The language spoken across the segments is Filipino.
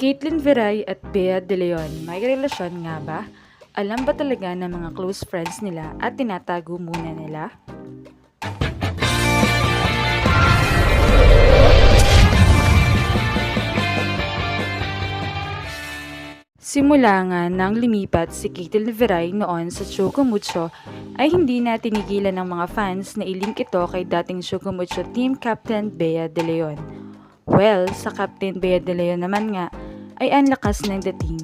Caitlyn Veray at Bea De Leon, may relasyon nga ba? Alam ba talaga ng mga close friends nila at tinatago muna nila? Simula nga nang lumipat si Caitlyn Veray noon sa Choco Mucho ay hindi na tinigilan ng mga fans na ilink ito kay dating Choco Mucho team captain Bea De Leon. Well, sa Captain Bea De Leon naman nga ay ang lakas ng dating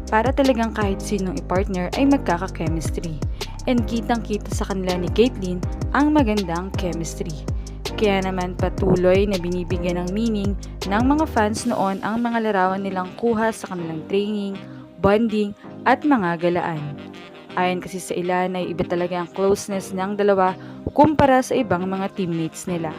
para talagang kahit sinong i-partner ay magkaka-chemistry. And kitang-kita sa kanila ni Caitlyn ang magandang chemistry. Kaya naman patuloy na binibigyan ng meaning ng mga fans noon ang mga larawan nilang kuha sa kanilang training, bonding at mga galaan. Ayon kasi sa ilan ay iba talaga ang closeness ng dalawa kumpara sa ibang mga teammates nila.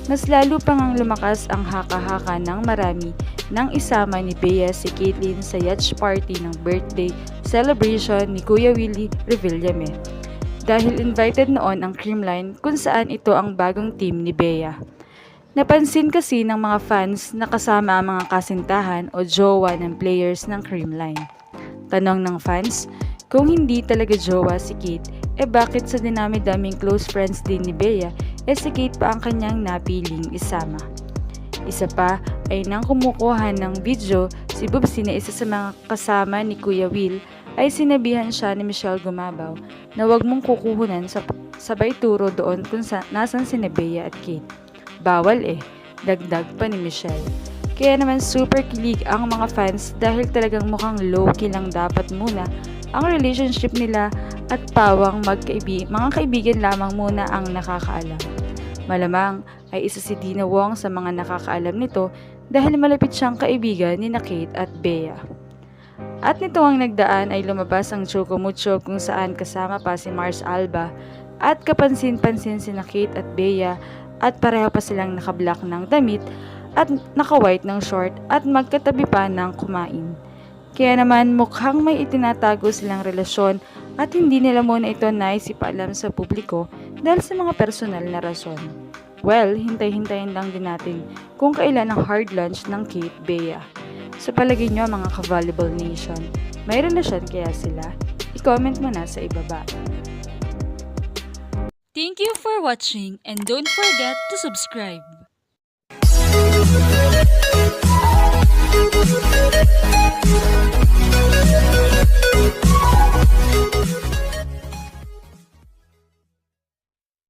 Mas lalo pang ang lumakas ang haka-haka ng marami nang isama ni Bea si Caitlyn sa yacht party ng birthday celebration ni Kuya Willie Revillame. Dahil invited noon ang Creamline kung saan ito ang bagong team ni Bea. Napansin kasi ng mga fans na kasama ang mga kasintahan o jowa ng players ng Creamline. Tanong ng fans, kung hindi talaga jowa si Kate, bakit sa dinami-daming close friends din ni Bea, si Kate pa ang kanyang napiling isama. Isa pa ay nang kumukuha ng video, si Bubsy na isa sa mga kasama ni Kuya Will ay sinabihan siya ni Michelle Gumabaw na wag mong kukuhunan sa sabay turo doon kung nasan si Bea at Kate. Bawal dagdag pa ni Michelle. Kaya naman super kilig ang mga fans dahil talagang mukhang low-key lang dapat muna ang relationship nila at pawang mga kaibigan lamang muna ang nakakaalam. Malamang ay isa si Dina Wong sa mga nakakaalam nito dahil malapit siyang kaibigan ni Kate at Bea. At nito ang nagdaan ay lumabas ang Choco Mucho kung saan kasama pa si Mars Alba at kapansin-pansin si Kate at Bea at pareho pa silang naka-black ng damit at naka-white ng short at magkatabi pa ng kumain. Kaya naman mukhang may itinatago silang relasyon at hindi nila muna ito naisipaalam sa publiko dahil sa mga personal na rason. Well, hintay-hintayin lang din natin kung kailan ang hard lunch ng Kate Bea. Sa palagay nyo mga ka-Volleyball Nation, may relasyon kaya sila? I-comment mo na sa ibaba. Thank you for watching and don't forget to subscribe.